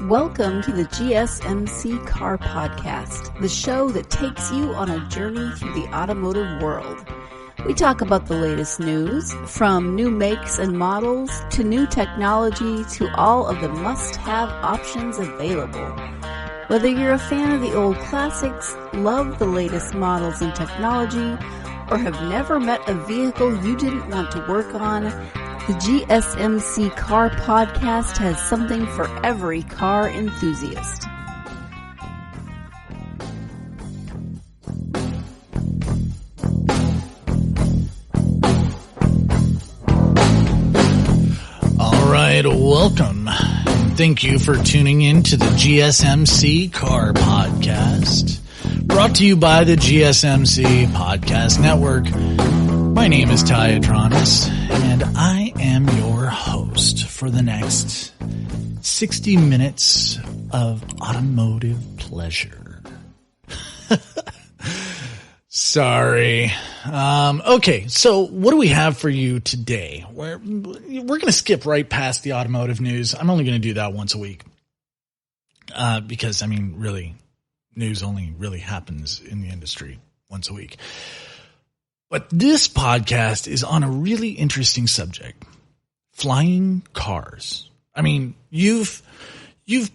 Welcome to the GSMC Car Podcast, the show that takes you on a journey through the automotive world. We talk about the latest news, from new makes and models to new technology to all of the must-have options available. Whether you're a fan of the old classics, love the latest models and technology, or have never met a vehicle you didn't want to work on, the GSMC Car Podcast has something for every car enthusiast. All right, welcome. Thank you for tuning in to the GSMC Car Podcast, brought to you by the GSMC Podcast Network. My name is Ty Adranis, and I am your host for the next 60 minutes of automotive pleasure. Sorry. Okay, so what do we have for you today? We're going to skip right past the automotive news. I'm only going to do that once a week. Because, really, news only really happens in the industry once a week. But this podcast is on a really interesting subject. Flying cars. You've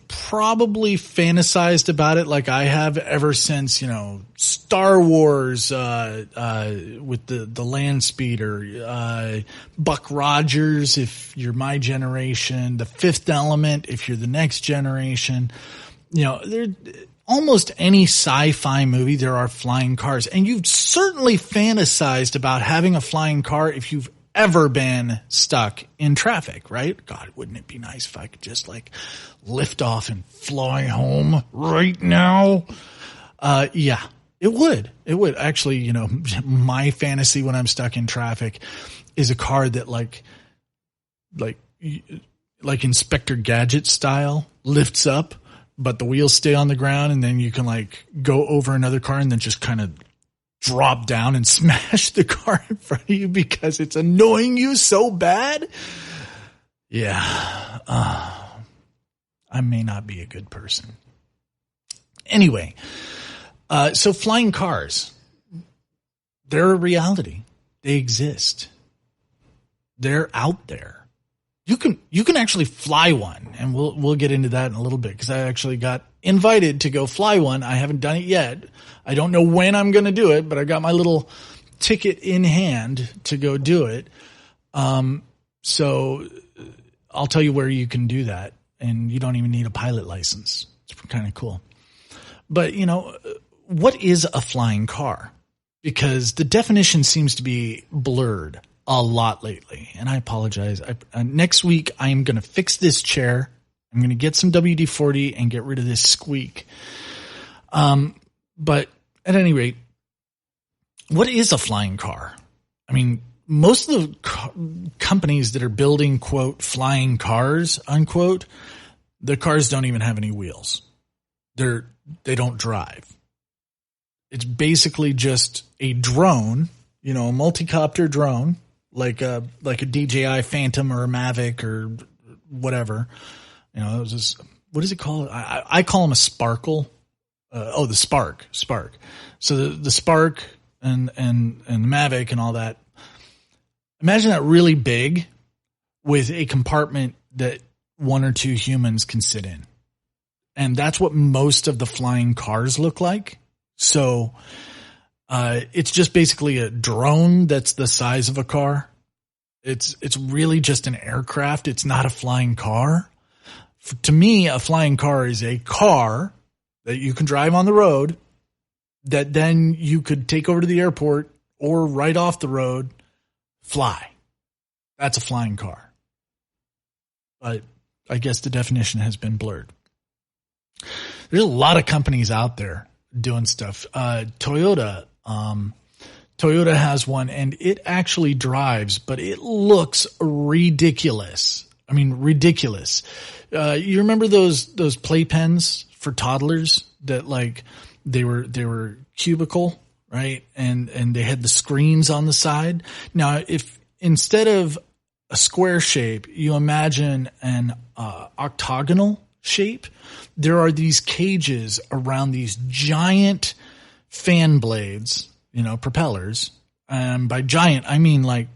probably fantasized about it like I have ever since, Star Wars, with the land speeder, Buck Rogers, if you're my generation, The Fifth Element, if you're the next generation, almost any sci-fi movie, there are flying cars. And you've certainly fantasized about having a flying car if you've ever been stuck in traffic, right? God, wouldn't it be nice if I could just lift off and fly home right now? Yeah, it would. It would. Actually, my fantasy when I'm stuck in traffic is a car that like Inspector Gadget style lifts up, but the wheels stay on the ground, and then you can go over another car and then just kind of drop down and smash the car in front of you because it's annoying you so bad. Yeah. I may not be a good person. Anyway, so flying cars, they're a reality. They exist. They're out there. You can actually fly one, and we'll get into that in a little bit because I actually got invited to go fly one. I haven't done it yet. I don't know when I'm going to do it, but I got my little ticket in hand to go do it. So I'll tell you where you can do that, and you don't even need a pilot license. It's kind of cool. But what is a flying car? Because the definition seems to be blurred a lot lately, and I apologize. Next week, I'm going to fix this chair. I'm going to get some WD-40 and get rid of this squeak. But at any rate, what is a flying car? Most of the companies that are building, quote, flying cars, unquote, the cars don't even have any wheels. They don't drive. It's basically just a drone, a multi-copter drone, like a DJI Phantom or a Mavic or whatever. What is it called? I call them a Sparkle. The Spark. So the Spark and the Mavic and all that. Imagine that really big with a compartment that one or two humans can sit in. And that's what most of the flying cars look like. So it's just basically a drone that's the size of a car. It's really just an aircraft. It's not a flying car. To me, a flying car is a car that you can drive on the road that then you could take over to the airport or right off the road, fly. That's a flying car. But I guess the definition has been blurred. There's a lot of companies out there doing stuff. Toyota has one, and it actually drives, but it looks ridiculous. Ridiculous. You remember those playpens for toddlers that they were cubicle, right? And they had the screens on the side. Now, if instead of a square shape, you imagine an octagonal shape, there are these cages around these giant fan blades, propellers. And by giant, I mean like,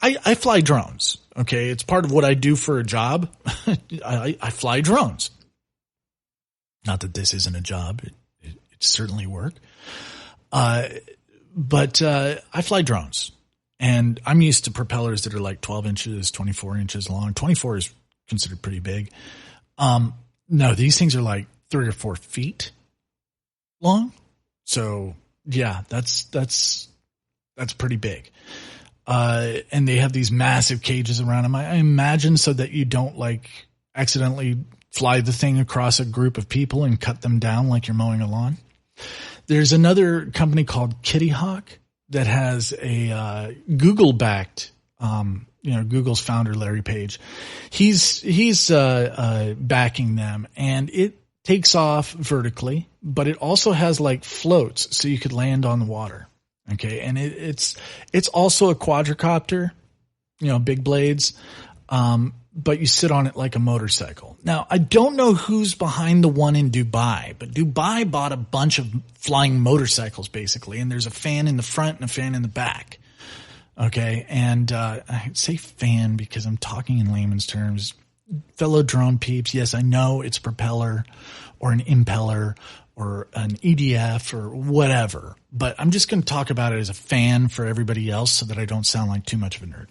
I fly drones. Okay. It's part of what I do for a job. I fly drones. Not that this isn't a job. It certainly work. But I fly drones, and I'm used to propellers that are like 12 inches, 24 inches long. 24 is considered pretty big. No, these things are like 3 or 4 feet long. So yeah, that's pretty big. And they have these massive cages around them. I imagine so that you don't like accidentally fly the thing across a group of people and cut them down like you're mowing a lawn. There's another company called Kitty Hawk that has a Google-backed, Google's founder Larry Page. He's backing them, and it takes off vertically, but it also has like floats so you could land on the water. Okay, and it's also a quadricopter, big blades. But you sit on it like a motorcycle. Now, I don't know who's behind the one in Dubai, but Dubai bought a bunch of flying motorcycles basically, and there's a fan in the front and a fan in the back. Okay, and I say fan because I'm talking in layman's terms. Fellow drone peeps, yes, I know it's a propeller or an impeller or an EDF or whatever, but I'm just going to talk about it as a fan for everybody else so that I don't sound like too much of a nerd.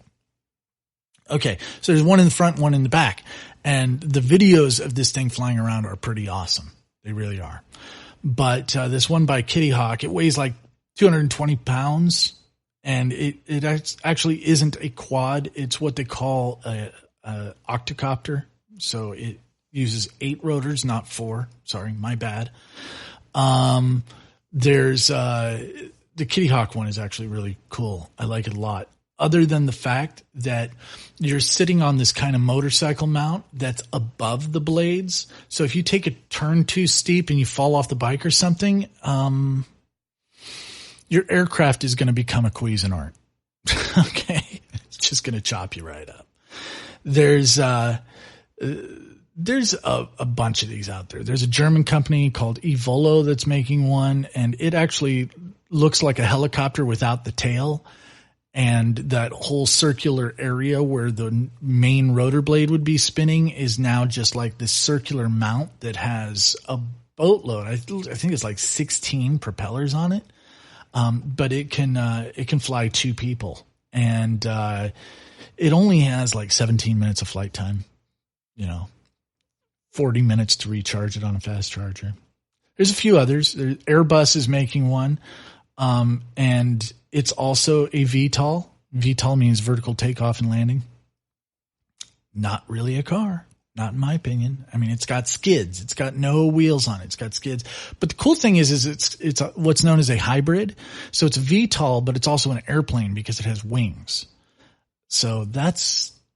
Okay, so there's one in the front, one in the back, and the videos of this thing flying around are pretty awesome. They really are. But this one by Kitty Hawk, it weighs like 220 pounds, and it actually isn't a quad. It's what they call a octocopter. So it uses 8 rotors, not 4. Sorry, my bad. There's the Kitty Hawk one is actually really cool. I like it a lot. Other than the fact that you're sitting on this kind of motorcycle mount that's above the blades. So if you take a turn too steep and you fall off the bike or something, your aircraft is going to become a Cuisinart. Okay. It's just going to chop you right up. There's a bunch of these out there. There's a German company called Evolo that's making one, and it actually looks like a helicopter without the tail. And that whole circular area where the main rotor blade would be spinning is now just like this circular mount that has a boatload. I think it's like 16 propellers on it. But it can fly 2 people, and it only has like 17 minutes of flight time, 40 minutes to recharge it on a fast charger. There's a few others. Airbus is making one. And it's also a VTOL. VTOL means vertical takeoff and landing. Not really a car, not in my opinion. I mean, it's got skids. It's got no wheels on it. It's got skids. But the cool thing is it's what's known as a hybrid. So it's a VTOL, but it's also an airplane because it has wings. So that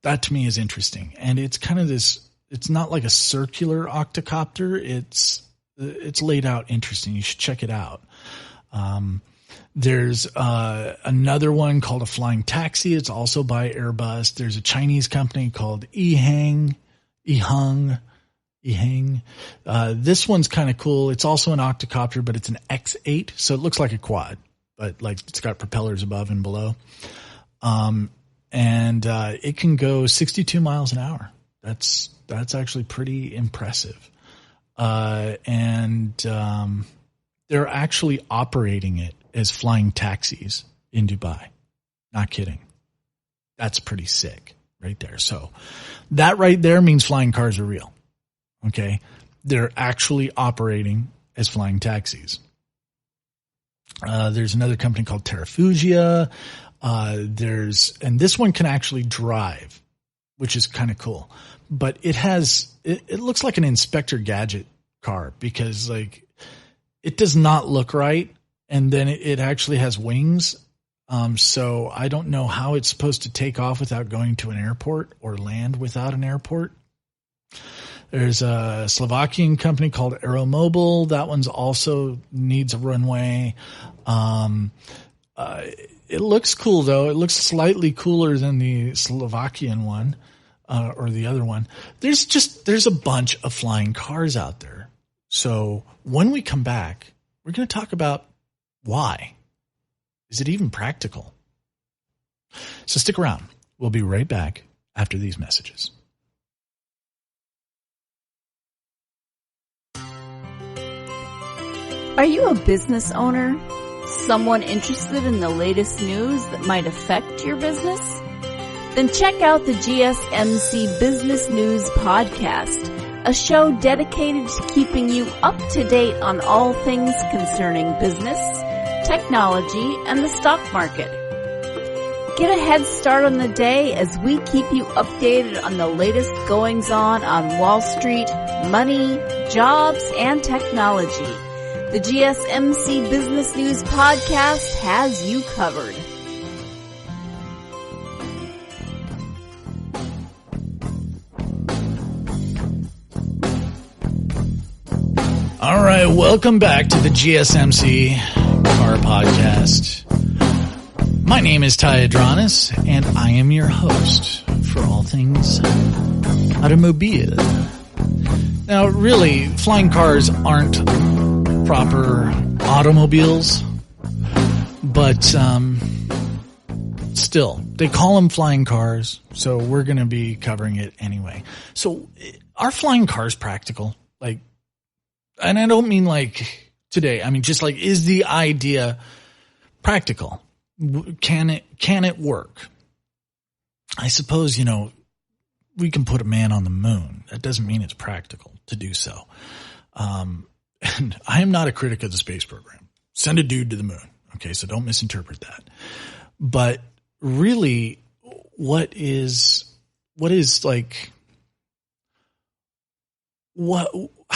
to me is interesting. And it's kind of this, it's not like a circular octocopter. It's laid out interesting. You should check it out. There's another one called a flying taxi. It's also by Airbus. There's a Chinese company called Ehang. This one's kind of cool. It's also an octocopter, but it's an X8, so it looks like a quad, but like it's got propellers above and below. And it can go 62 miles an hour. That's actually pretty impressive. And they're actually operating it as flying taxis in Dubai. Not kidding. That's pretty sick right there. So that right there means flying cars are real. Okay. They're actually operating as flying taxis. There's another company called Terrafugia. And this one can actually drive, which is kind of cool, but it looks like an Inspector Gadget car because like it does not look right. And then it actually has wings. So I don't know how it's supposed to take off without going to an airport or land without an airport. There's a Slovakian company called Aeromobile. That one's also needs a runway. It looks cool though. It looks slightly cooler than the Slovakian one. or the other one. There's a bunch of flying cars out there. So when we come back, we're going to talk about why. Is it even practical? So stick around. We'll be right back after these messages. Are you a business owner? Someone interested in the latest news that might affect your business? Then check out the GSMC Business News Podcast, a show dedicated to keeping you up to date on all things concerning business, technology, and the stock market. Get a head start on the day as we keep you updated on the latest goings-on Wall Street, money, jobs, and technology. The GSMC Business News Podcast has you covered. All right, welcome back to the GSMC Car Podcast. My name is Ty Adranis, and I am your host for all things automobile. Now, really, flying cars aren't proper automobiles, but still, they call them flying cars, so we're going to be covering it anyway. So, are flying cars practical? And I don't mean like today. I mean, just like, is the idea practical? Can it work? I suppose, we can put a man on the moon. That doesn't mean it's practical to do so. And I am not a critic of the space program. Send a dude to the moon. Okay, so don't misinterpret that. But really, what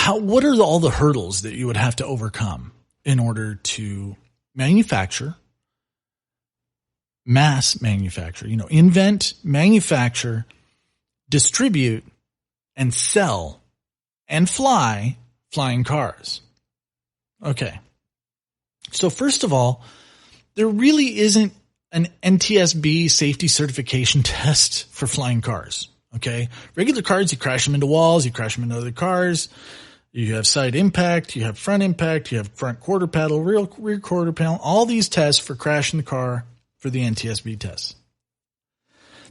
are all the hurdles that you would have to overcome in order to mass manufacture, invent, manufacture, distribute, and sell and fly flying cars? Okay. So first of all, there really isn't an NTSB safety certification test for flying cars. Okay. Regular cars, you crash them into walls, you crash them into other cars. You have side impact, you have front impact, you have front quarter panel, rear quarter panel, all these tests for crashing the car for the NTSB tests.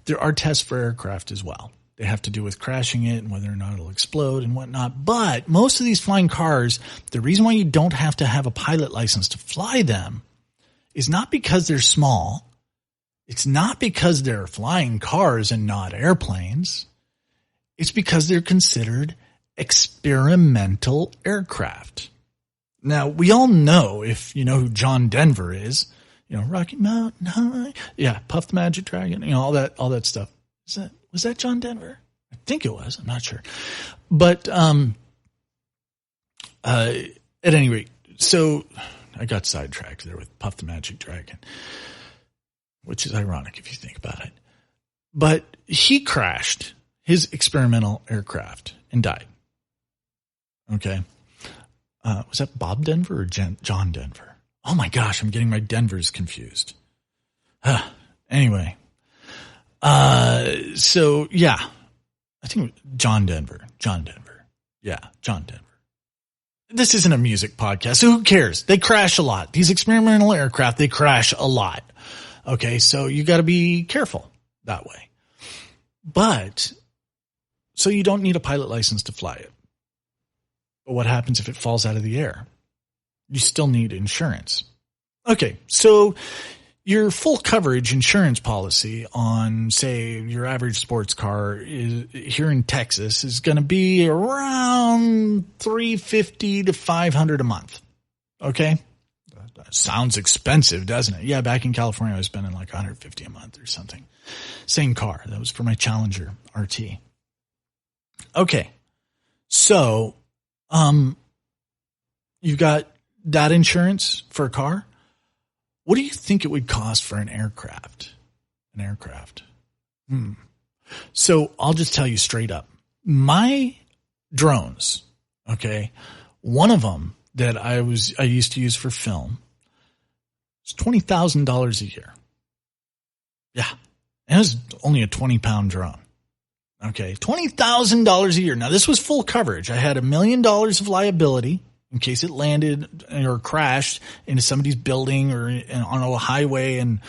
There are tests for aircraft as well. They have to do with crashing it and whether or not it'll explode and whatnot. But most of these flying cars, the reason why you don't have to have a pilot license to fly them is not because they're small. It's not because they're flying cars and not airplanes. It's because they're considered experimental aircraft. Now, we all know, if you know who John Denver is, Rocky Mountain High. Yeah, Puff the Magic Dragon, all that stuff. Was that John Denver? I think it was. I'm not sure. But at any rate, so I got sidetracked there with Puff the Magic Dragon, which is ironic if you think about it. But he crashed his experimental aircraft and died. Okay. Was that Bob Denver or John Denver? Oh my gosh, I'm getting my Denvers confused. Anyway. So yeah, I think John Denver. Yeah, John Denver. This isn't a music podcast, so who cares? They crash a lot. These experimental aircraft, they crash a lot. Okay, so you got to be careful that way. But, so you don't need a pilot license to fly it. But what happens if it falls out of the air? You still need insurance. Okay, so your full coverage insurance policy on, say, your average sports car here in Texas is going to be around $350 to $500 a month. Okay? That sounds expensive, doesn't it? Yeah, back in California, I was spending like $150 a month or something. Same car. That was for my Challenger RT. Okay. So, you've got that insurance for a car. What do you think it would cost for an aircraft? So I'll just tell you straight up. My drones, okay, one of them that I used to use for film was $20,000 a year. Yeah. And it was only a 20-pound drone. Okay. $20,000 a year. Now this was full coverage. I had $1 million of liability in case it landed or crashed into somebody's building or on a highway and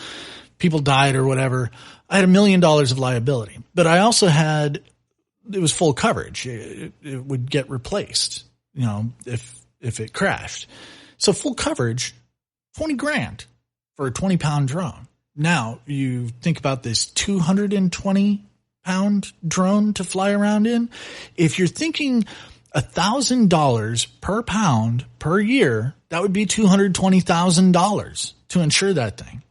people died or whatever. I had $1 million of liability, but I also had, it was full coverage. It would get replaced, if it crashed. So full coverage, 20 grand for a 20-pound drone. Now you think about this 220-pound drone to fly around in. If you're thinking $1,000 per pound per year, that would be $220,000 to insure that thing.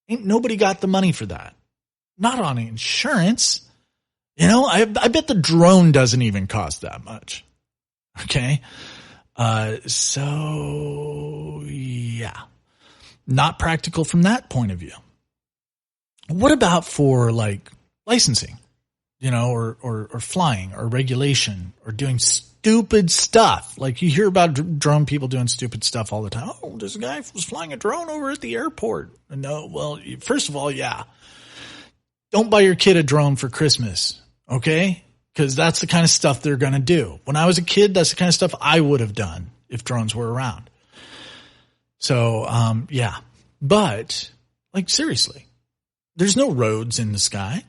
Ain't nobody got the money for that. Not on insurance. I bet the drone doesn't even cost that much. Okay. So yeah, not practical from that point of view. What about for like licensing, or flying or regulation or doing stupid stuff? Like you hear about drone people doing stupid stuff all the time. Oh, this guy was flying a drone over at the airport. No, well, first of all, yeah. Don't buy your kid a drone for Christmas. Okay. Because that's the kind of stuff they're going to do. When I was a kid, that's the kind of stuff I would have done if drones were around. So, yeah. But, like, seriously, there's no roads in the sky.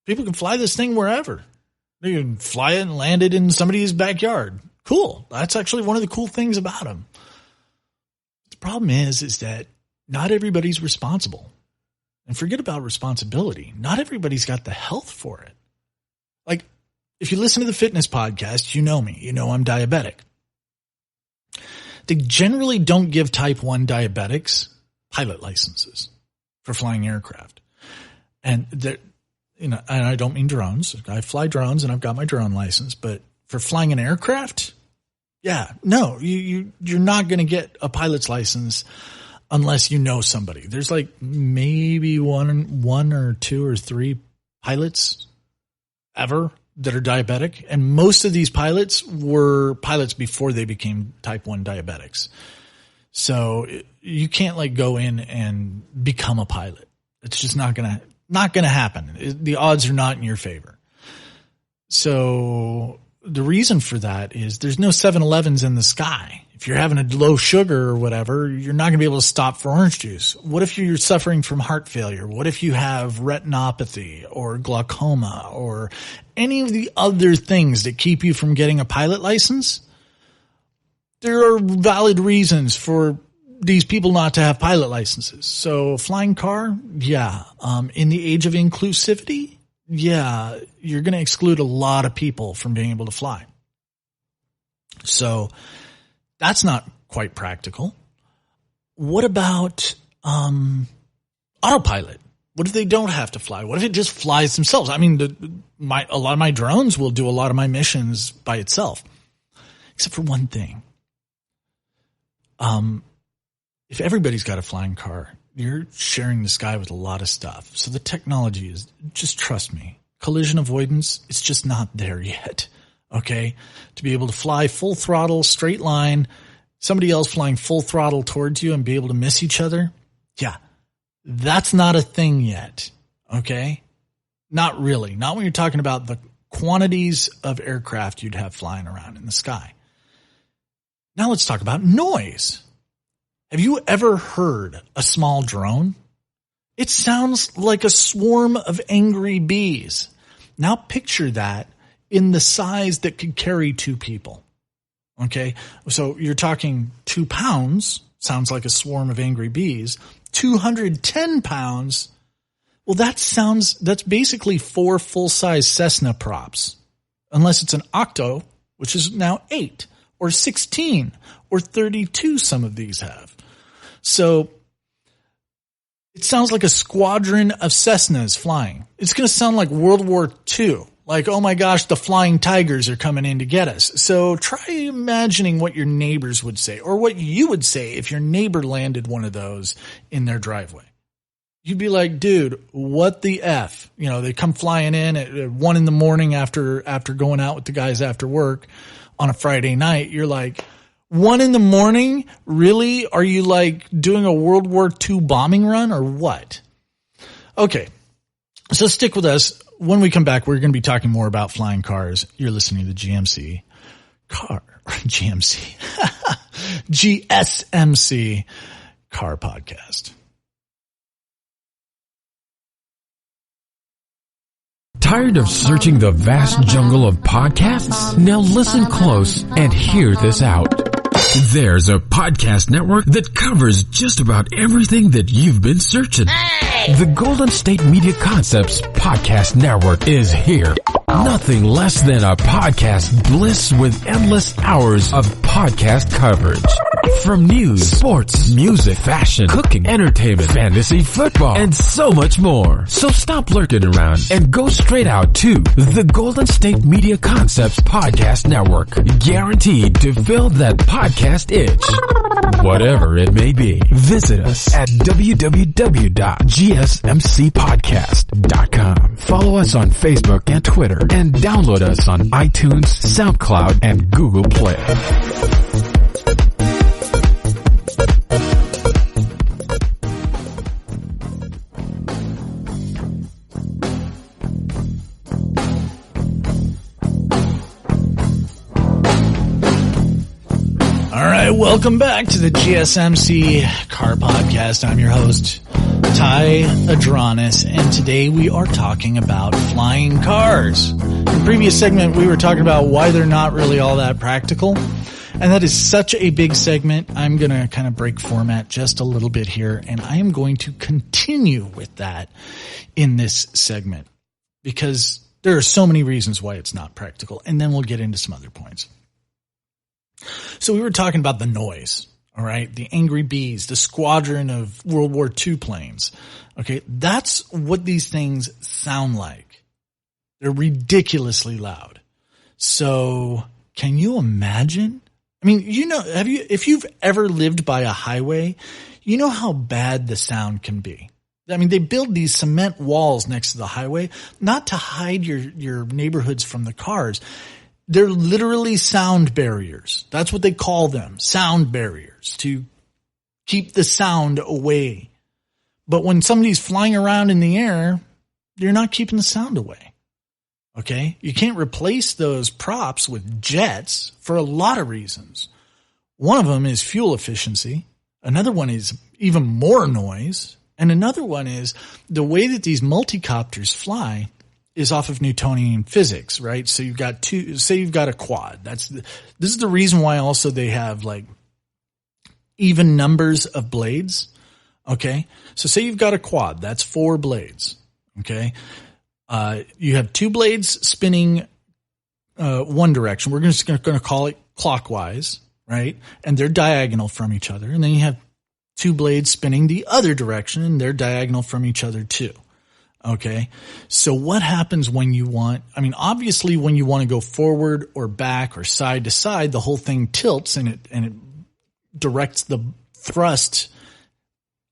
People can fly this thing wherever. They can fly it and land it in somebody's backyard. Cool. That's actually one of the cool things about them. The problem is that not everybody's responsible. And forget about responsibility. Not everybody's got the health for it. Like, if you listen to the fitness podcast, you know me. You know I'm diabetic. They generally don't give type 1 diabetics pilot licenses for flying aircraft. And and I don't mean drones. I fly drones and I've got my drone license, but for flying an aircraft, yeah, no, you're not going to get a pilot's license unless you know somebody. There's like maybe one or two or three pilots ever that are diabetic. And most of these pilots were pilots before they became type 1 diabetics. So you can't like go in and become a pilot. It's just not going to happen. The odds are not in your favor. So the reason for that is there's no 7-Elevens in the sky. If you're having a low sugar or whatever, you're not going to be able to stop for orange juice. What if you're suffering from heart failure? What if you have retinopathy or glaucoma or any of the other things that keep you from getting a pilot license? There are valid reasons for these people not to have pilot licenses. So flying car, yeah. In the age of inclusivity, yeah, you're going to exclude a lot of people from being able to fly. So that's not quite practical. What about autopilot? What if they don't have to fly? What if it just flies themselves? I mean, a lot of my drones will do a lot of my missions by itself, except for one thing. If everybody's got a flying car, you're sharing the sky with a lot of stuff. So the technology is, just trust me, collision avoidance, it's just not there yet. Okay. To be able to fly full throttle, straight line, somebody else flying full throttle towards you and be able to miss each other. Yeah. That's not a thing yet. Okay. Not really. Not when you're talking about the quantities of aircraft you'd have flying around in the sky. Now let's talk about noise. Have you ever heard a small drone? It sounds like a swarm of angry bees. Now picture that in the size that could carry 2 people. Okay. So you're talking 2 pounds, sounds like a swarm of angry bees. 210 pounds. Well, that's basically 4 full-size Cessna props. Unless it's an Octo, which is now 8 or 16 or 32 some of these have. So it sounds like a squadron of Cessnas flying. It's going to sound like World War II. Like, oh my gosh, the flying tigers are coming in to get us. So try imagining what your neighbors would say or what you would say if your neighbor landed one of those in their driveway. You'd be like, dude, what the F? You know, they come flying in at 1 a.m. after going out with the guys after work on a Friday night. You're like, 1 a.m? Really? Are you like doing a World War II bombing run or what? Okay. So stick with us. When we come back, we're going to be talking more about flying cars. You're listening to the GSMC Car Podcast. Tired of searching the vast jungle of podcasts? Now listen close and hear this out. There's a podcast network that covers just about everything that you've been searching. Hey! The Golden State Media Concepts Podcast Network is here. Nothing less than a podcast bliss with endless hours of podcast coverage. From news, sports, music, fashion, cooking, entertainment, fantasy, football, and so much more. So stop lurking around and go straight out to the Golden State Media Concepts Podcast Network. Guaranteed to fill that podcast itch. Whatever it may be. Visit us at www.gsmcpodcast.com. Follow us on Facebook and Twitter, and download us on iTunes, SoundCloud, and Google Play. Welcome back to the GSMC Car Podcast. I'm your host, Ty Adranis, and today we are talking about flying cars. In the previous segment, we were talking about why they're not really all that practical, and that is such a big segment. I'm going to kind of break format just a little bit here, and I am going to continue with that in this segment because there are so many reasons why it's not practical, and then we'll get into some other points. So we were talking about the noise, all right? The angry bees, the squadron of World War II planes. Okay, that's what these things sound like. They're ridiculously loud. So can you imagine? I mean, if you've ever lived by a highway, you know how bad the sound can be. I mean, they build these cement walls next to the highway, not to hide your neighborhoods from the cars. They're literally sound barriers. That's what they call them, sound barriers, to keep the sound away. But when somebody's flying around in the air, you're not keeping the sound away. Okay? You can't replace those props with jets for a lot of reasons. One of them is fuel efficiency. Another one is even more noise. And another one is the way that these multicopters fly is off of Newtonian physics, right? So you've got you've got a quad. This is the reason why also they have like even numbers of blades. Okay. So say you've got a quad, that's 4 blades. Okay. You have 2 blades spinning, one direction. We're just going to call it clockwise, right? And they're diagonal from each other. And then you have 2 blades spinning the other direction and they're diagonal from each other too. Okay. So what happens when obviously when you want to go forward or back or side to side, the whole thing tilts and it directs the thrust,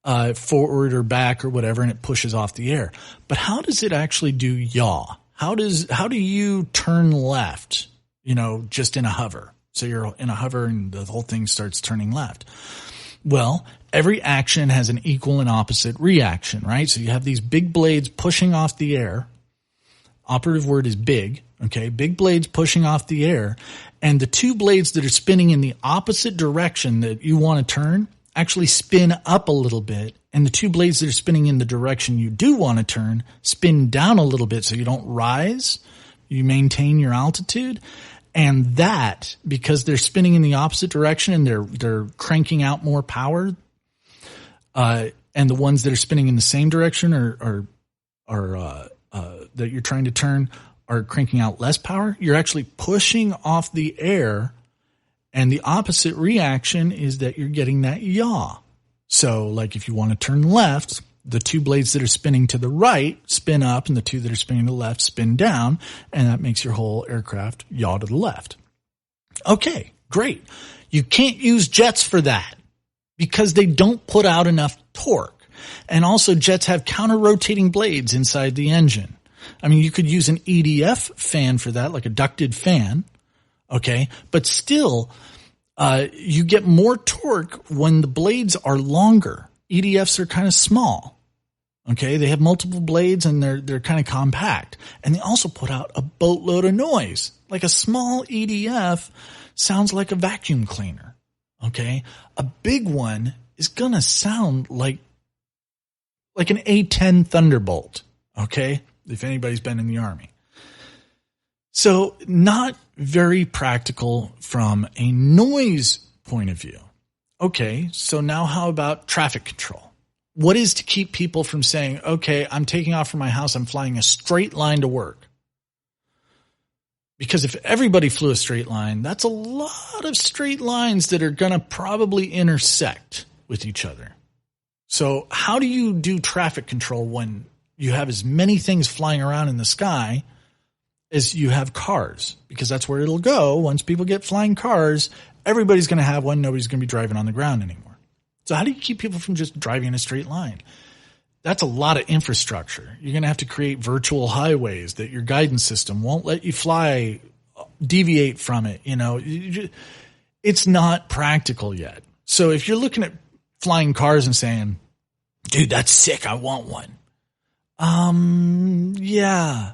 forward or back or whatever, and it pushes off the air. But how does it actually do yaw? How do you turn left, just in a hover? So you're in a hover and the whole thing starts turning left. Well, every action has an equal and opposite reaction, right? So you have these big blades pushing off the air. Operative word is big, okay? Big blades pushing off the air. And the 2 blades that are spinning in the opposite direction that you want to turn actually spin up a little bit. And the 2 blades that are spinning in the direction you do want to turn spin down a little bit so you don't rise. You maintain your altitude. And that, because they're spinning in the opposite direction and they're cranking out more power, and the ones that are spinning in the same direction are that you're trying to turn are cranking out less power, you're actually pushing off the air, and the opposite reaction is that you're getting that yaw. So, like if you want to turn left, the 2 blades that are spinning to the right spin up and the 2 that are spinning to the left spin down, and that makes your whole aircraft yaw to the left. Okay, great. You can't use jets for that because they don't put out enough torque. And also jets have counter-rotating blades inside the engine. I mean, you could use an EDF fan for that, like a ducted fan. Okay. But still, you get more torque when the blades are longer. EDFs are kind of small. Okay. They have multiple blades and they're kind of compact, and they also put out a boatload of noise. Like a small EDF sounds like a vacuum cleaner. Okay. A big one is going to sound like an A-10 Thunderbolt. Okay. If anybody's been in the Army. So not very practical from a noise point of view. Okay. So now how about traffic control? What is to keep people from saying, okay, I'm taking off from my house, I'm flying a straight line to work? Because if everybody flew a straight line, that's a lot of straight lines that are going to probably intersect with each other. So how do you do traffic control when you have as many things flying around in the sky as you have cars? Because that's where it'll go. Once people get flying cars, everybody's going to have one. Nobody's going to be driving on the ground anymore. So how do you keep people from just driving in a straight line? That's a lot of infrastructure. You're going to have to create virtual highways that your guidance system won't let you fly, deviate from it. You know, it's not practical yet. So if you're looking at flying cars and saying, dude, that's sick, I want one. Yeah,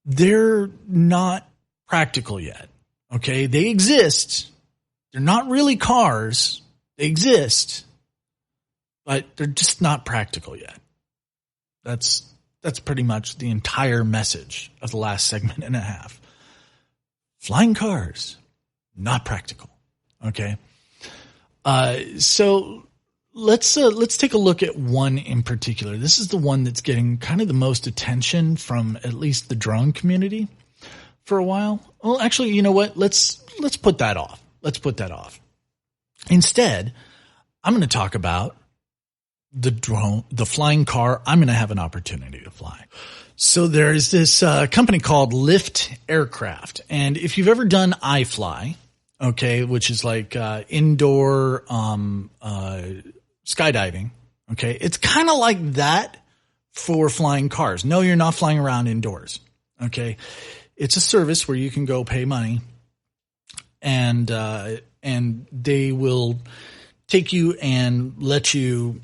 they're not practical yet. Okay. They exist. They're not really cars. They exist, but they're just not practical yet. That's pretty much the entire message of the last segment and a half. Flying cars, not practical. Okay. So let's take a look at one in particular. This is the one that's getting kind of the most attention from at least the drone community for a while. Well, actually, you know what? Let's put that off. Instead, I'm going to talk about the flying car I'm going to have an opportunity to fly. So there's this company called Lift Aircraft. And if you've ever done iFly, okay, which is like indoor skydiving, okay, it's kind of like that for flying cars. No, you're not flying around indoors, okay? It's a service where you can go pay money and they will take you and let you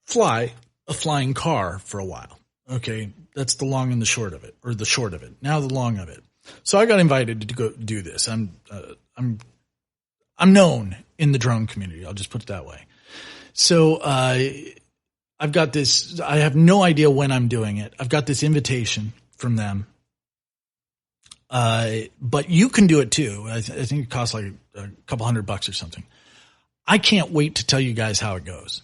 fly a flying car for a while. Okay. That's the long and the short of it, or the short of it. Now the long of it. So I got invited to go do this. I'm known in the drone community. I'll just put it that way. So, I've got this, I have no idea when I'm doing it. I've got this invitation from them. But you can do it too. I think it costs like a couple $100 or something. I can't wait to tell you guys how it goes,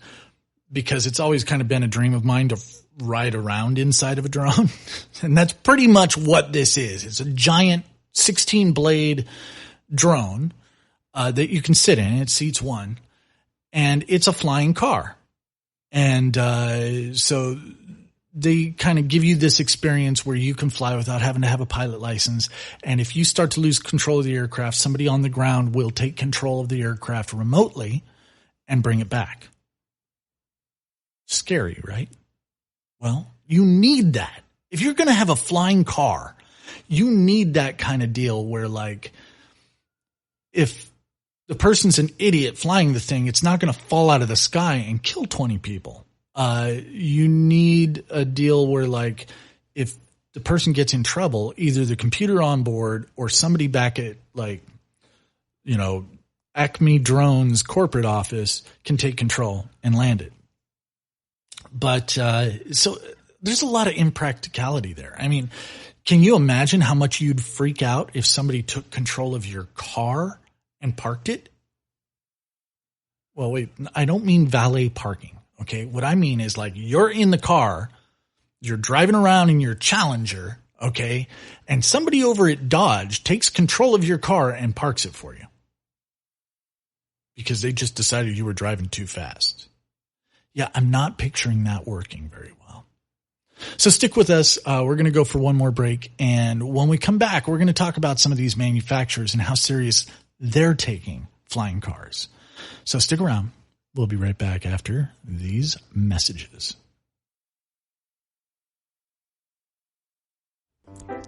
because it's always kind of been a dream of mine to ride around inside of a drone. And that's pretty much what this is. It's a giant 16 blade drone, that you can sit in. It seats one, and it's a flying car. And, so they kind of give you this experience where you can fly without having to have a pilot license. And if you start to lose control of the aircraft, somebody on the ground will take control of the aircraft remotely and bring it back. Scary, right? Well, you need that. If you're going to have a flying car, you need that kind of deal where, like, if the person's an idiot flying the thing, it's not going to fall out of the sky and kill 20 people. You need a deal where, like, if the person gets in trouble, either the computer on board or somebody back at, like, you know, Acme Drones corporate office can take control and land it. But, so there's a lot of impracticality there. I mean, can you imagine how much you'd freak out if somebody took control of your car and parked it? Well, wait, I don't mean valet parking. Okay. What I mean is, like, you're in the car, you're driving around in your Challenger. Okay. And somebody over at Dodge takes control of your car and parks it for you because they just decided you were driving too fast. Yeah. I'm not picturing that working very well. So stick with us. We're going to go for one more break. And when we come back, we're going to talk about some of these manufacturers and how serious they're taking flying cars. So stick around. We'll be right back after these messages.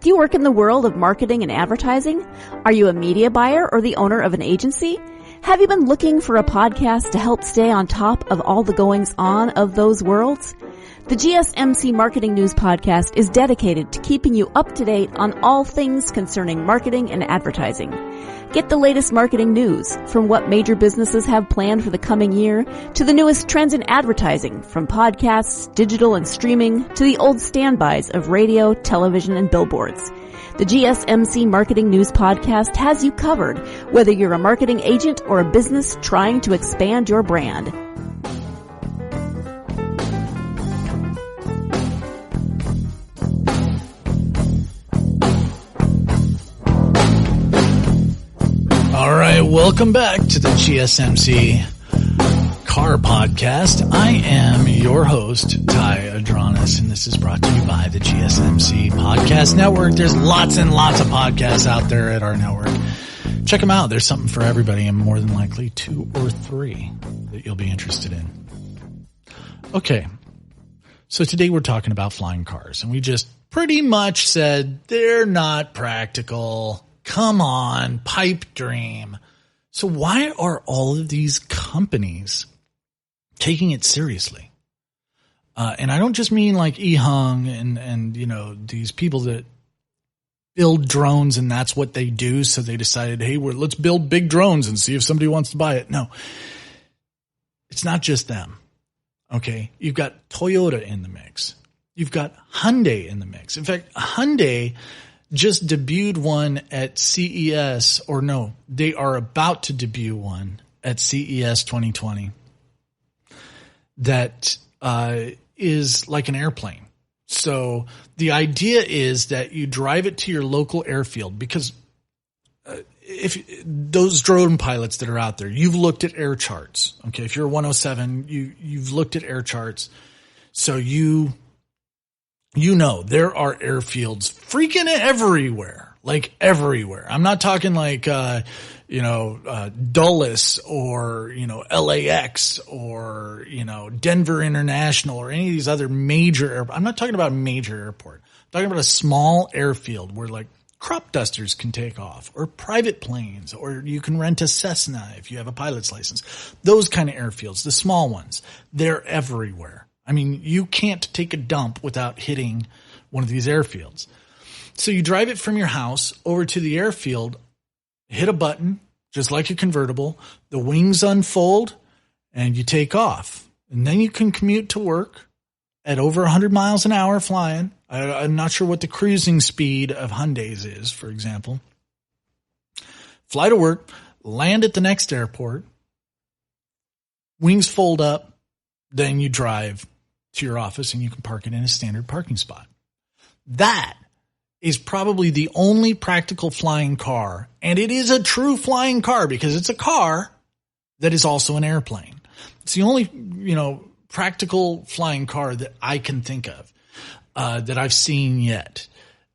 Do you work in the world of marketing and advertising? Are you a media buyer or the owner of an agency? Have you been looking for a podcast to help stay on top of all the goings on of those worlds? The GSMC Marketing News Podcast is dedicated to keeping you up to date on all things concerning marketing and advertising. Get the latest marketing news, from what major businesses have planned for the coming year to the newest trends in advertising, from podcasts, digital and streaming, to the old standbys of radio, television, and billboards. The GSMC Marketing News Podcast has you covered, whether you're a marketing agent or a business trying to expand your brand. All right, welcome back to the GSMC Car Podcast. I am your host, Ty Adranis, and this is brought to you by the GSMC Podcast Network. There's lots and lots of podcasts out there at our network. Check them out. There's something for everybody, and more than likely 2 or 3 that you'll be interested in. Okay, so today we're talking about flying cars, and we just pretty much said they're not practical. Come on, pipe dream. So why are all of these companies taking it seriously? And I don't just mean like EHung and you know, these people that build drones and that's what they do. So they decided, hey, let's build big drones and see if somebody wants to buy it. No, it's not just them. Okay. You've got Toyota in the mix. You've got Hyundai in the mix. In fact, Hyundai just debuted one at CES, or no, they are about to debut one at CES 2020 that is like an airplane. So the idea is that you drive it to your local airfield, because if those drone pilots that are out there, you've looked at air charts. Okay, if you're a 107, you've looked at air charts, so you know, there are airfields freaking everywhere, like everywhere. I'm not talking like, Dulles or, LAX or, Denver International or any of these other major I'm not talking about a major airport. I'm talking about a small airfield where like crop dusters can take off, or private planes, or you can rent a Cessna if you have a pilot's license. Those kind of airfields, the small ones, they're everywhere. I mean, you can't take a dump without hitting one of these airfields. So you drive it from your house over to the airfield, hit a button, just like a convertible, the wings unfold, and you take off. And then you can commute to work at over 100 miles an hour flying. I'm not sure what the cruising speed of Hyundai's is, for example. Fly to work, land at the next airport, wings fold up, then you drive to your office and you can park it in a standard parking spot. That is probably the only practical flying car, and it is a true flying car because it's a car that is also an airplane. It's the only, practical flying car that I can think of that I've seen yet.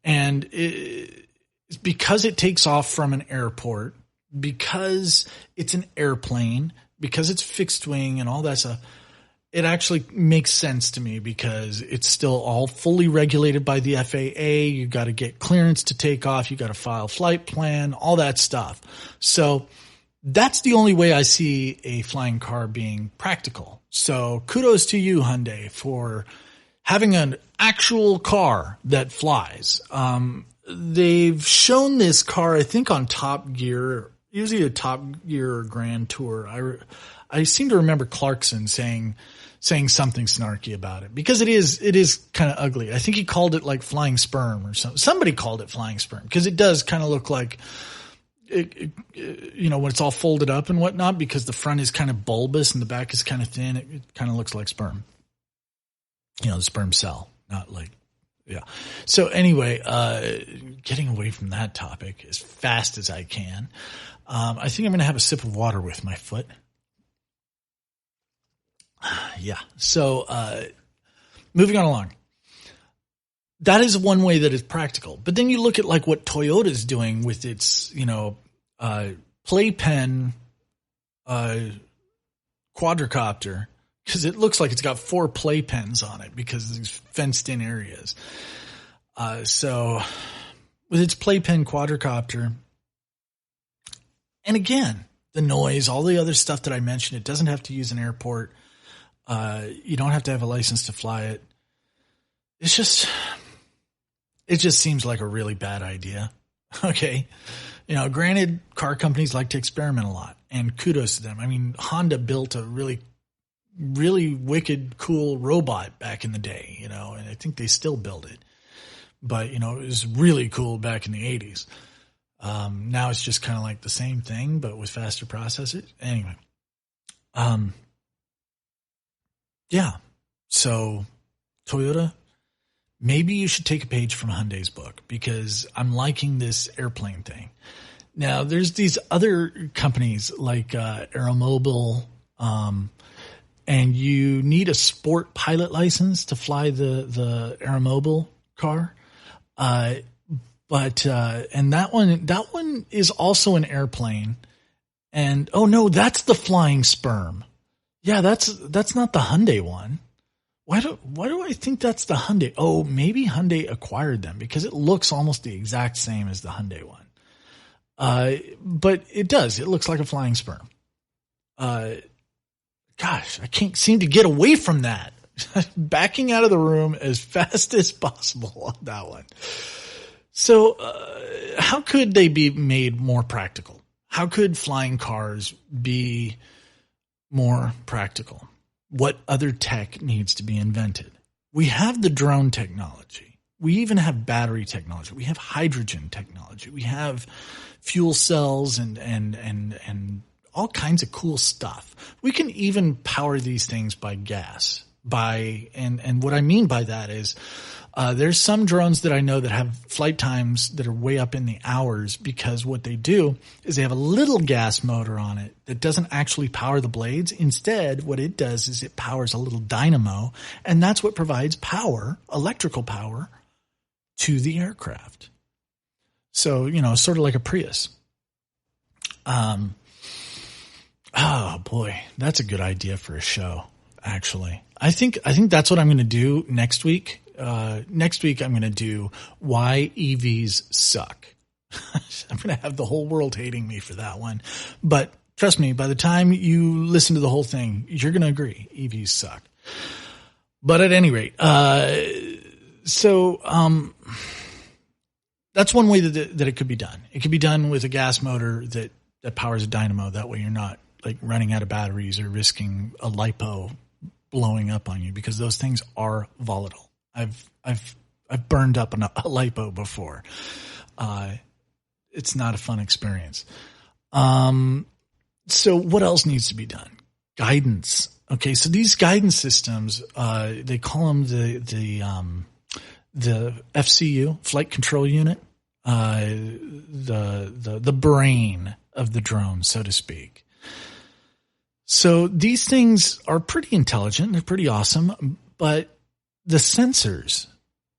And it's because it takes off from an airport, because it's an airplane, because it's fixed wing and all that stuff. It actually makes sense to me because it's still all fully regulated by the FAA. You got to get clearance to take off. You got to file flight plan, all that stuff. So that's the only way I see a flying car being practical. So kudos to you, Hyundai, for having an actual car that flies. They've shown this car, I think, on Top Gear, usually a Top Gear Grand Tour. I seem to remember Clarkson saying something snarky about it because it is kind of ugly. I think he called it like flying sperm or something. Somebody called it flying sperm because it does kind of look like it, when it's all folded up and whatnot, because the front is kind of bulbous and the back is kind of thin. It kind of looks like sperm, the sperm cell, not like, yeah. So anyway, getting away from that topic as fast as I can. I think I'm going to have a sip of water with my foot. Yeah. So, moving on along. That is one way that is practical. But then you look at like what Toyota's doing with its, playpen, quadricopter, because it looks like it's got 4 playpens on it because of these fenced in areas. So with its playpen quadricopter, and again, the noise, all the other stuff that I mentioned, it doesn't have to use an airport. You don't have to have a license to fly it. it just seems like a really bad idea. Okay. Granted, car companies like to experiment a lot, and kudos to them. I mean, Honda built a really, really wicked, cool robot back in the day, and I think they still build it. But, it was really cool back in the 80s. Now it's just kind of like the same thing, but with faster processors. Anyway. Yeah. So Toyota, maybe you should take a page from Hyundai's book, because I'm liking this airplane thing. Now there's these other companies like, Aeromobile, and you need a sport pilot license to fly the Aeromobile car. But that one is also an airplane. And, oh no, that's the flying sperm. Yeah, that's not the Hyundai one. Why do I think that's the Hyundai? Oh, maybe Hyundai acquired them, because it looks almost the exact same as the Hyundai one. But it does. It looks like a flying sperm. Gosh, I can't seem to get away from that. Backing out of the room as fast as possible on that one. So, how could they be made more practical? How could flying cars be more practical? What other tech needs to be invented? We have the drone technology. We even have battery technology. We have hydrogen technology. We have fuel cells and all kinds of cool stuff. We can even power these things by gas. And what I mean by that is, there's some drones that I know that have flight times that are way up in the hours, because what they do is they have a little gas motor on it that doesn't actually power the blades. Instead, what it does is it powers a little dynamo, and that's what provides power, electrical power, to the aircraft. So, sort of like a Prius. Oh boy, that's a good idea for a show, actually. I think that's what I'm going to do next week. Next week, I'm going to do why EVs suck. I'm going to have the whole world hating me for that one. But trust me, by the time you listen to the whole thing, you're going to agree EVs suck. But at any rate, that's one way that it could be done. It could be done with a gas motor that powers a dynamo. That way you're not like running out of batteries or risking a lipo blowing up on you, because those things are volatile. I've burned up a lipo before. It's not a fun experience. So what else needs to be done? Guidance. Okay. So these guidance systems, they call them the FCU, flight control unit, the brain of the drone, so to speak. So these things are pretty intelligent. They're pretty awesome, but the sensors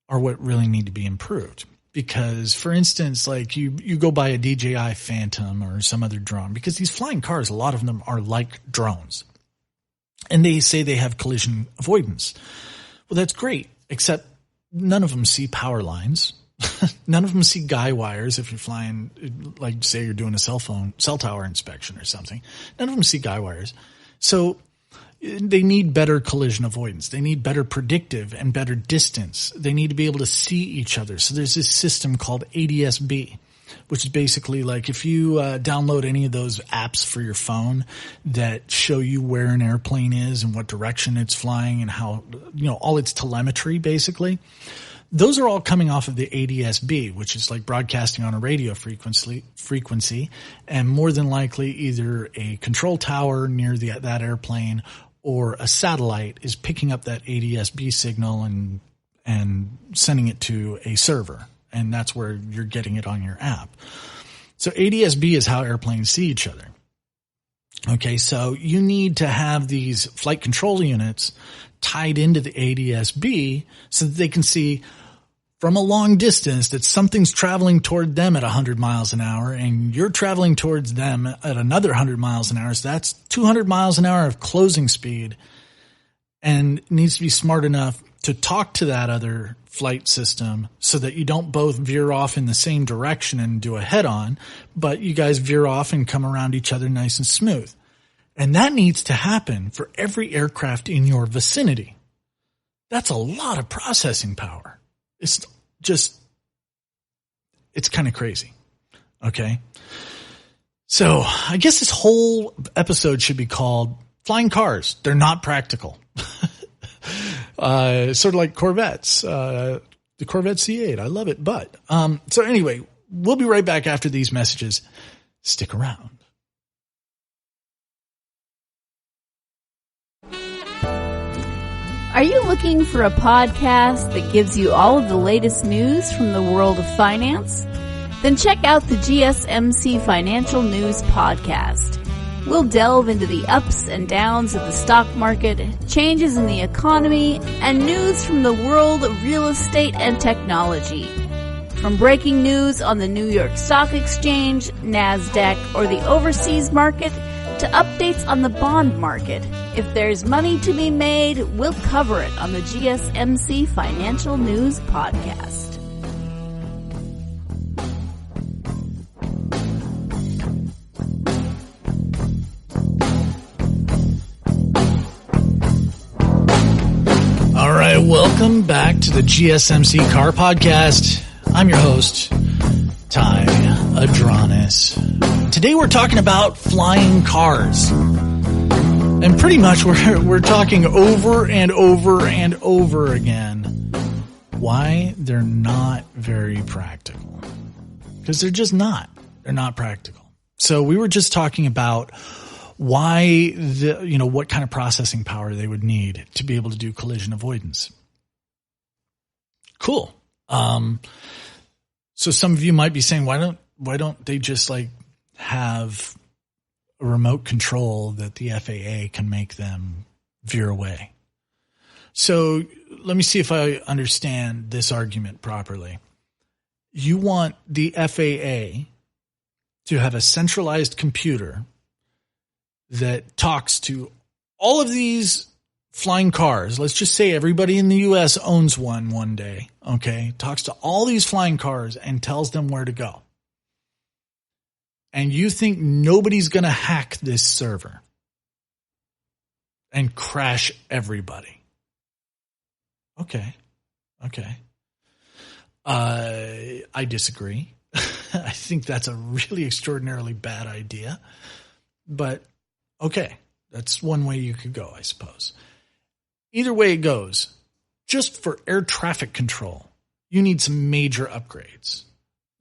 are what really need to be improved. Because, for instance, like you go by a DJI Phantom or some other drone, because these flying cars, a lot of them are like drones. And they say they have collision avoidance. Well, that's great, except none of them see power lines. None of them see guy wires if you're flying, like say you're doing a cell tower inspection or something. None of them see guy wires. So they need better collision avoidance. They need better predictive and better distance. They need to be able to see each other. So there's this system called ADS-B, which is basically like if you download any of those apps for your phone that show you where an airplane is and what direction it's flying and how, all its telemetry basically. Those are all coming off of the ADS-B, which is like broadcasting on a radio frequency, and more than likely either a control tower near that airplane or a satellite is picking up that ADS-B signal and sending it to a server, and that's where you're getting it on your app. So ADS-B is how airplanes see each other. Okay, so you need to have these flight control units tied into the ADS-B so that they can see from a long distance that something's traveling toward them at 100 miles an hour and you're traveling towards them at another 100 miles an hour. So that's 200 miles an hour of closing speed, and needs to be smart enough to talk to that other flight system so that you don't both veer off in the same direction and do a head on, but you guys veer off and come around each other nice and smooth. And that needs to happen for every aircraft in your vicinity. That's a lot of processing power. It's kind of crazy. Okay. So I guess this whole episode should be called Flying Cars. They're not practical. Sort of like Corvettes, the Corvette C8. I love it. But, so anyway, we'll be right back after these messages. Stick around. Are you looking for a podcast that gives you all of the latest news from the world of finance? Then check out the GSMC Financial News Podcast. We'll delve into the ups and downs of the stock market, changes in the economy, and news from the world of real estate and technology. From breaking news on the New York Stock Exchange, NASDAQ, or the overseas market, to updates on the bond market. If there's money to be made, we'll cover it on the GSMC Financial News Podcast. All right, welcome back to the GSMC Car Podcast. I'm your host, Ty Adranis. Today we're talking about flying cars. And pretty much we're talking over and over and over again why they're not very practical. Because they're just not. They're not practical. So we were just talking about why what kind of processing power they would need to be able to do collision avoidance. Cool. So some of you might be saying, why don't they just like have a remote control that the FAA can make them veer away? So let me see if I understand this argument properly. You want the FAA to have a centralized computer that talks to all of these flying cars. Let's just say everybody in the U.S. owns one day, okay? Talks to all these flying cars and tells them where to go. And you think nobody's going to hack this server and crash everybody. Okay. I disagree. I think that's a really extraordinarily bad idea. But okay, that's one way you could go, I suppose. Either way it goes, just for air traffic control, you need some major upgrades.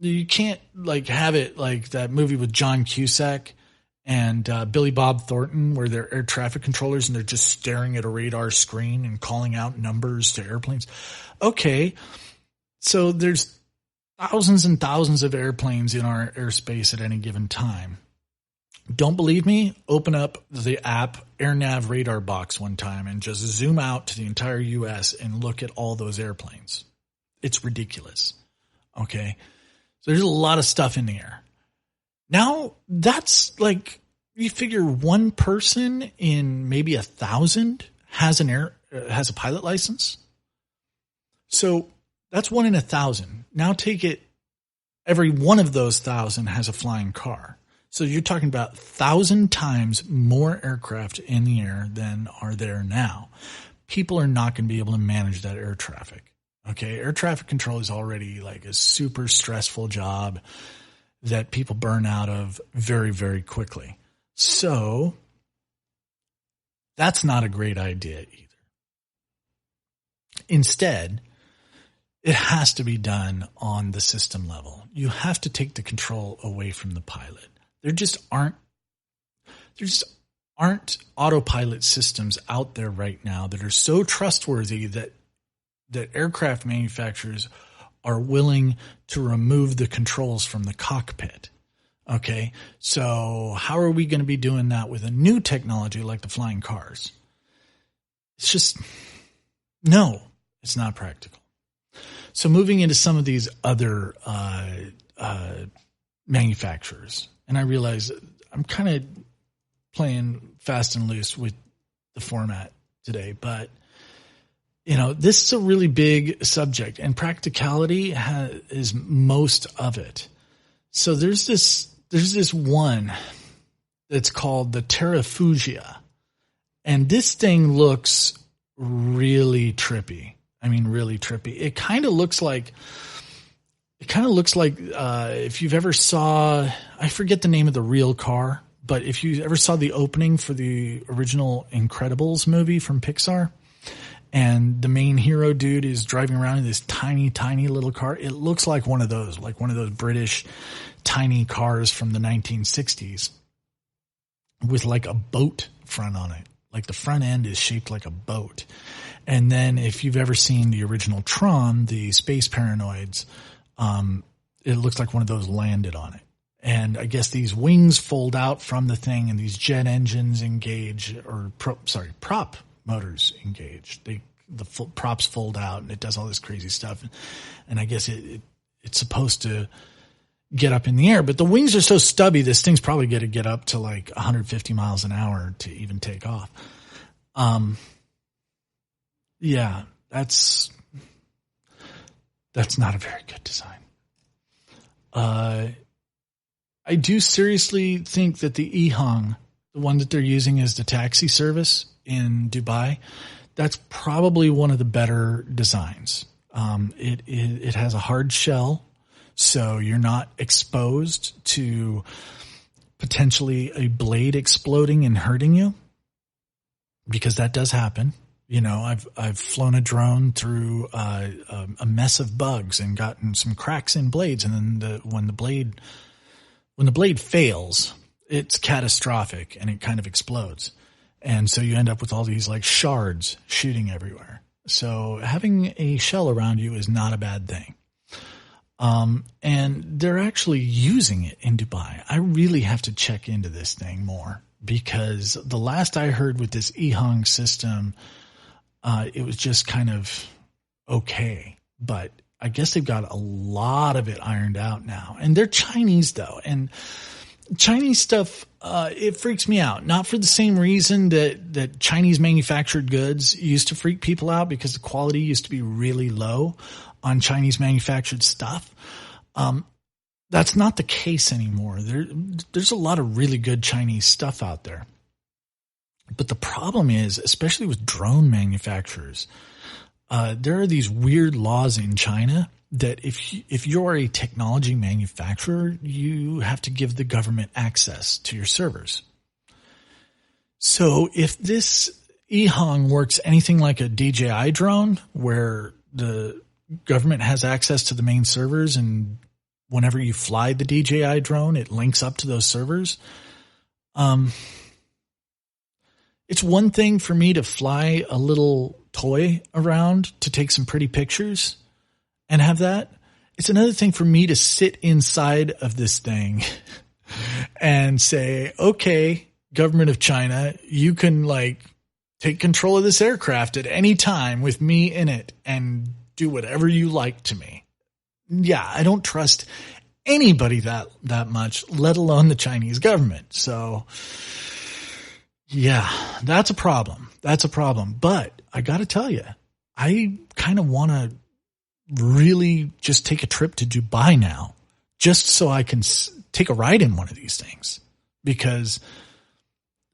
You can't like have it like that movie with John Cusack and Billy Bob Thornton where they're air traffic controllers and they're just staring at a radar screen and calling out numbers to airplanes. Okay, so there's thousands and thousands of airplanes in our airspace at any given time. Don't believe me? Open up the app AirNav Radar Box one time and just zoom out to the entire U.S. and look at all those airplanes. It's ridiculous. Okay? So there's a lot of stuff in the air. Now, that's like, you figure one person in maybe 1,000 has a pilot license. So that's 1 in 1,000. Now take it, every one of those 1,000 has a flying car. So you're talking about 1,000 times more aircraft in the air than are there now. People are not going to be able to manage that air traffic. Okay. Air traffic control is already like a super stressful job that people burn out of very, very quickly. So that's not a great idea either. Instead, it has to be done on the system level. You have to take the control away from the pilot. There just aren't autopilot systems out there right now that are so trustworthy that aircraft manufacturers are willing to remove the controls from the cockpit. Okay, so how are we going to be doing that with a new technology like the flying cars? It's just, no, it's not practical. So moving into some of these other manufacturers, and I realize I'm kind of playing fast and loose with the format today, but this is a really big subject, and practicality is most of it. So there's this one that's called the Terrafugia, and this thing looks really trippy. I mean, really trippy. It kind of looks like if you've ever saw, I forget the name of the real car, but if you ever saw the opening for the original Incredibles movie from Pixar, and the main hero dude is driving around in this tiny, tiny little car, it looks like one of those British tiny cars from the 1960s with like a boat front on it. Like the front end is shaped like a boat. And then if you've ever seen the original Tron, the Space Paranoids, it looks like one of those landed on it. And I guess these wings fold out from the thing and these jet engines engage, or prop motors engage. The props fold out and it does all this crazy stuff. And I guess it's supposed to get up in the air, but the wings are so stubby, this thing's probably going to get up to like 150 miles an hour to even take off. Yeah, that's not a very good design. I do seriously think that the EHang, the one that they're using as the taxi service in Dubai, that's probably one of the better designs. It has a hard shell, so you're not exposed to potentially a blade exploding and hurting you, because that does happen. You know, I've flown a drone through a mess of bugs and gotten some cracks in blades, and then when the blade fails, it's catastrophic and it kind of explodes. And so you end up with all these like shards shooting everywhere. So having a shell around you is not a bad thing. And they're actually using it in Dubai. I really have to check into this thing more, because the last I heard with this EHang system, it was just kind of okay, but I guess they've got a lot of it ironed out now. And they're Chinese though. And Chinese stuff, it freaks me out. Not for the same reason that Chinese manufactured goods used to freak people out, because the quality used to be really low on Chinese manufactured stuff. That's not the case anymore. There's a lot of really good Chinese stuff out there. But the problem is, especially with drone manufacturers, there are these weird laws in China that if you're a technology manufacturer, you have to give the government access to your servers. So if this EHang works anything like a DJI drone, where the government has access to the main servers, and whenever you fly the DJI drone, it links up to those servers. It's one thing for me to fly a little toy around to take some pretty pictures and have that. It's another thing for me to sit inside of this thing and say, okay, government of China, you can like take control of this aircraft at any time with me in it and do whatever you like to me. Yeah, I don't trust anybody that much, let alone the Chinese government. So yeah, that's a problem. That's a problem. But I got to tell you, I kind of want to really just take a trip to Dubai now, just so I can take a ride in one of these things, because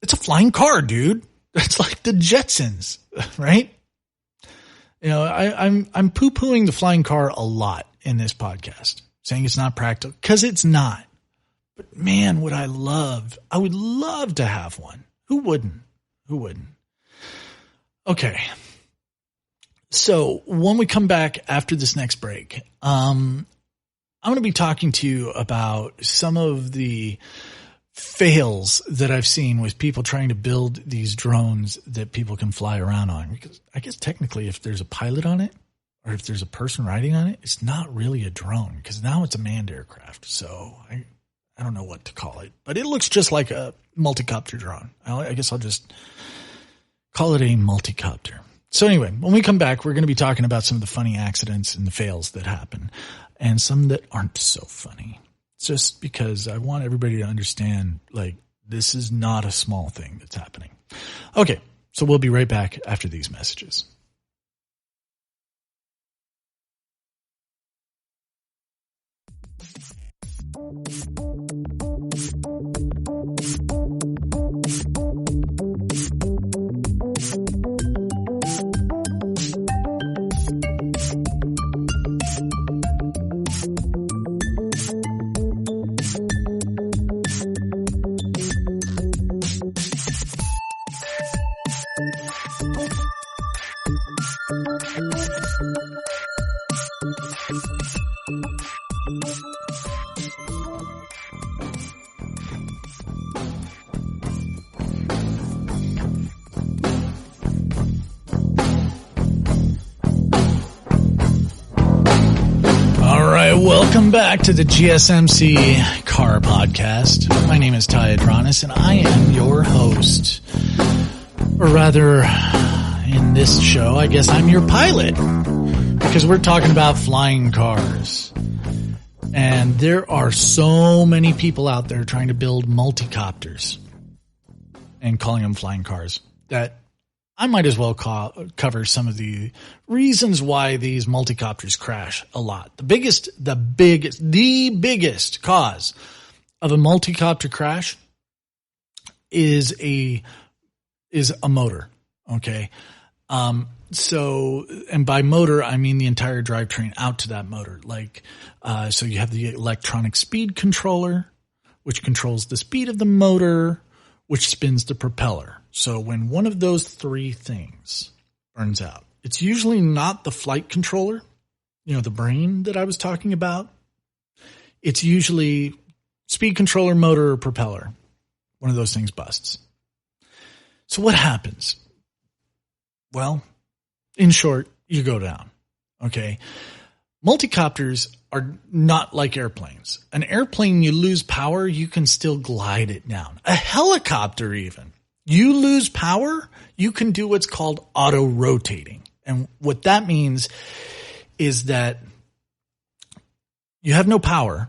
it's a flying car, dude. That's like the Jetsons, right? You know, I'm poo-pooing the flying car a lot in this podcast, saying it's not practical, because it's not. But man, I would love to have one. Who wouldn't? Okay. So when we come back after this next break, I'm going to be talking to you about some of the fails that I've seen with people trying to build these drones that people can fly around on. Because I guess technically if there's a pilot on it, or if there's a person riding on it, it's not really a drone, because now it's a manned aircraft. So I don't know what to call it, but it looks just like a multicopter drone. I guess I'll just call it a multicopter. So anyway, when we come back, we're going to be talking about some of the funny accidents and the fails that happen, and some that aren't so funny. Just because I want everybody to understand, like, this is not a small thing that's happening. Okay, so we'll be right back after these messages. back to the GSMC Car Podcast. My name is Ty Adranis, and I am your host. Or rather, in this show, I guess I'm your pilot, because we're talking about flying cars. And there are so many people out there trying to build multicopters and calling them flying cars that I might as well cover some of the reasons why these multicopters crash a lot. The biggest cause of a multicopter crash is a motor. Okay. And by motor, I mean the entire drivetrain out to that motor. So you have the electronic speed controller, which controls the speed of the motor, which spins the propeller. So when one of those three things burns out, it's usually not the flight controller, the brain that I was talking about. It's usually speed controller, motor, or propeller. One of those things busts. So what happens? Well, in short, you go down. Okay. Multicopters are not like airplanes. An airplane, you lose power, you can still glide it down. A helicopter even. You lose power, you can do what's called auto-rotating. And what that means is that you have no power,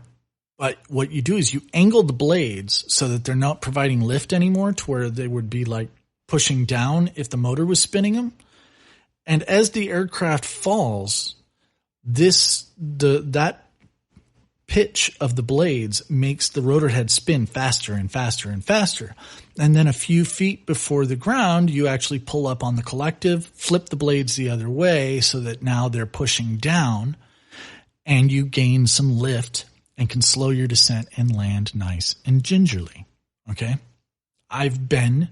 but what you do is you angle the blades so that they're not providing lift anymore to where they would be like pushing down if the motor was spinning them. And as the aircraft falls, that pitch of the blades makes the rotor head spin faster and faster and faster. And then a few feet before the ground, you actually pull up on the collective, flip the blades the other way so that now they're pushing down, and you gain some lift and can slow your descent and land nice and gingerly. Okay. I've been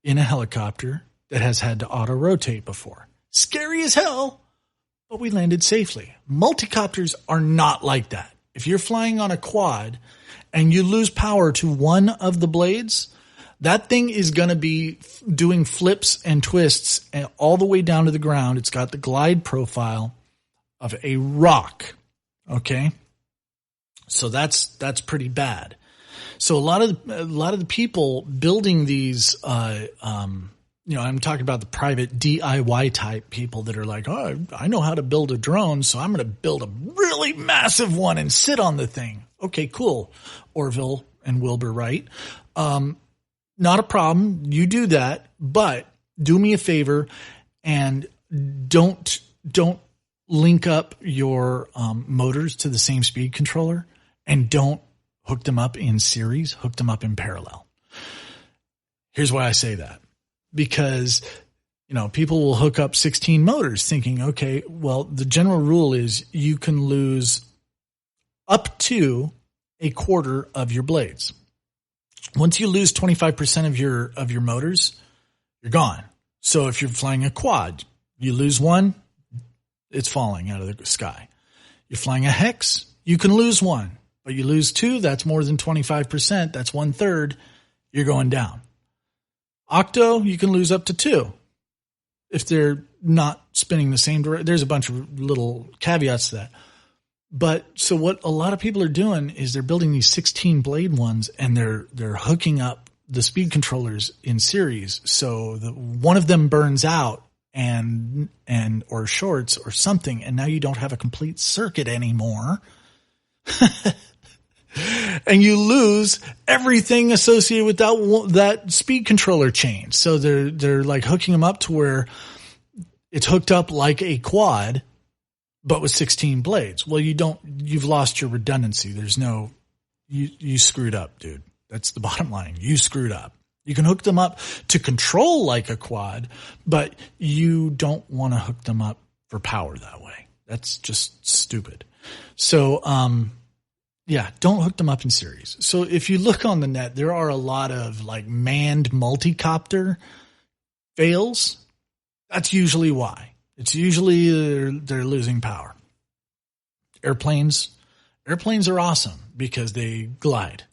in a helicopter that has had to auto rotate before. Scary as hell, but we landed safely. Multicopters are not like that. If you're flying on a quad and you lose power to one of the blades, that thing is going to be doing flips and twists all the way down to the ground. It's got the glide profile of a rock. Okay. So that's pretty bad. So a lot of the people building these, I'm talking about the private DIY type people that are like, oh, I know how to build a drone, so I'm going to build a really massive one and sit on the thing. Okay, cool. Orville and Wilbur Wright. Not a problem. You do that, but do me a favor and don't link up your motors to the same speed controller, and don't hook them up in series, hook them up in parallel. Here's why I say that. Because, people will hook up 16 motors thinking, okay, well, the general rule is you can lose up to a quarter of your blades. Once you lose 25% of your motors, you're gone. So if you're flying a quad, you lose one, it's falling out of the sky. You're flying a hex, you can lose one, but you lose two, that's more than 25%, that's 1/3, you're going down. Octo, you can lose up to two if they're not spinning the same direction. There's a bunch of little caveats to that. But so what a lot of people are doing is they're building these 16 blade ones, and they're hooking up the speed controllers in series. So one of them burns out or shorts or something, and now you don't have a complete circuit anymore. And you lose everything associated with that speed controller chain. So they're like hooking them up to where it's hooked up like a quad, but with 16 blades. Well, you've lost your redundancy. You screwed up, dude. That's the bottom line. You screwed up. You can hook them up to control like a quad, but you don't want to hook them up for power that way. That's just stupid. So, don't hook them up in series. So if you look on the net, there are a lot of like manned multicopter fails. That's usually why. It's usually they're losing power. Airplanes are awesome because they glide.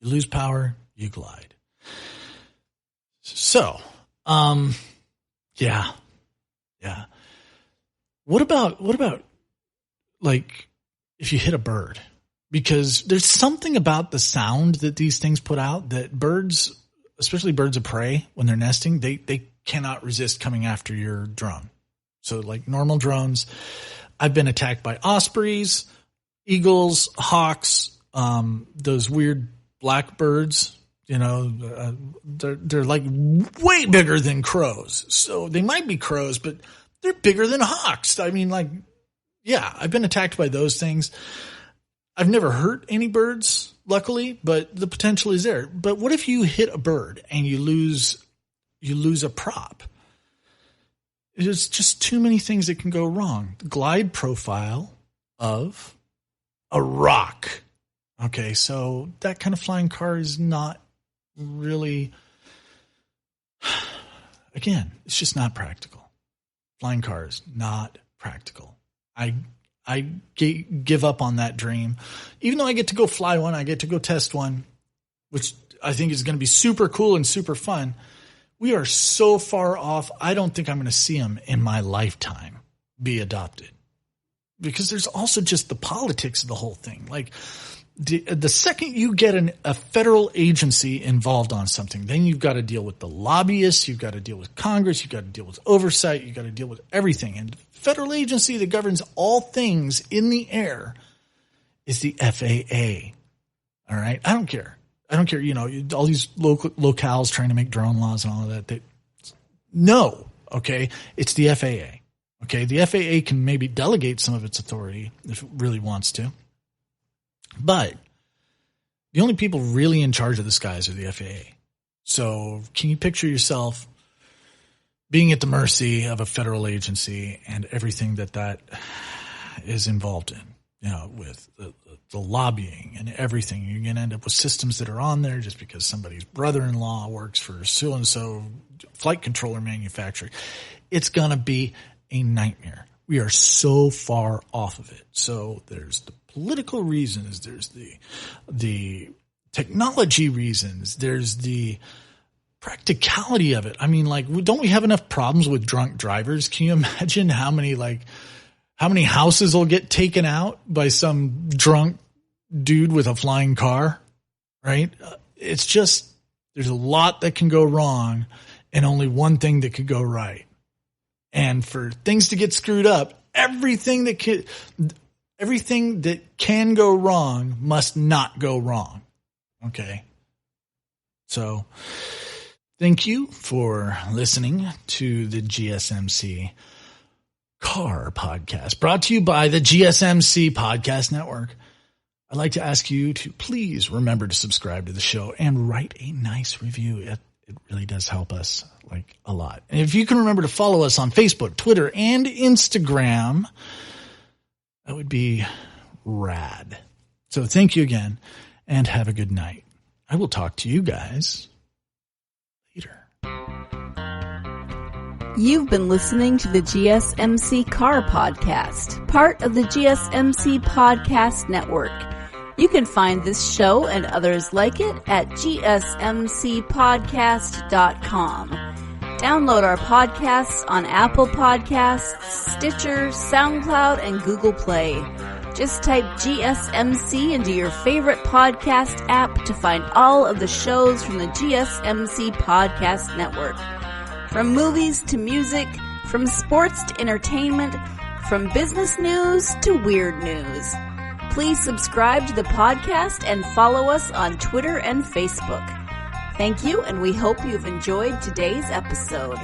You lose power, you glide. So, yeah. What about like if you hit a bird, because there's something about the sound that these things put out that birds, especially birds of prey, when they're nesting, they cannot resist coming after your drone. So like normal drones, I've been attacked by ospreys, eagles, hawks, those weird black birds, they're like way bigger than crows. So they might be crows, but they're bigger than hawks. I mean, like, yeah, I've been attacked by those things. I've never hurt any birds, luckily, but the potential is there. But what if you hit a bird and you lose a prop? There's just too many things that can go wrong. The glide profile of a rock. Okay, so that kind of flying car is not really, again, it's just not practical. Flying cars, not practical. I give up on that dream. Even though I get to go fly one, I get to go test one, which I think is going to be super cool and super fun. We are so far off. I don't think I'm going to see them in my lifetime be adopted, because there's also just the politics of the whole thing. Like the second you get a federal agency involved on something, then you've got to deal with the lobbyists. You've got to deal with Congress. You've got to deal with oversight. You've got to deal with everything. And the federal agency that governs all things in the air is the FAA. All right. I don't care. All these locales trying to make drone laws and all of that. No. Okay. It's the FAA. Okay. The FAA can maybe delegate some of its authority if it really wants to. But the only people really in charge of the skies are the FAA. So can you picture yourself being at the mercy of a federal agency and everything that is involved in, with the lobbying and everything? You're going to end up with systems that are on there just because somebody's brother-in-law works for so-and-so flight controller manufacturer. It's going to be a nightmare. We are so far off of it. So there's the political reasons, there's the technology reasons, there's the practicality of it. I mean, like, don't we have enough problems with drunk drivers? Can you imagine how many houses will get taken out by some drunk dude with a flying car, right? It's just, there's a lot that can go wrong and only one thing that could go right. And for things to get screwed up, everything that can go wrong must not go wrong. Okay. So thank you for listening to the GSMC Car Podcast, brought to you by the GSMC Podcast Network. I'd like to ask you to please remember to subscribe to the show and write a nice review. It really does help us like a lot. And if you can remember to follow us on Facebook, Twitter, and Instagram, that would be rad. So thank you again and have a good night. I will talk to you guys later. You've been listening to the GSMC Car Podcast, part of the GSMC Podcast Network. You can find this show and others like it at gsmcpodcast.com. Download our podcasts on Apple Podcasts, Stitcher, SoundCloud, and Google Play. Just type GSMC into your favorite podcast app to find all of the shows from the GSMC Podcast Network. From movies to music, from sports to entertainment, from business news to weird news. Please subscribe to the podcast and follow us on Twitter and Facebook. Thank you, and we hope you've enjoyed today's episode.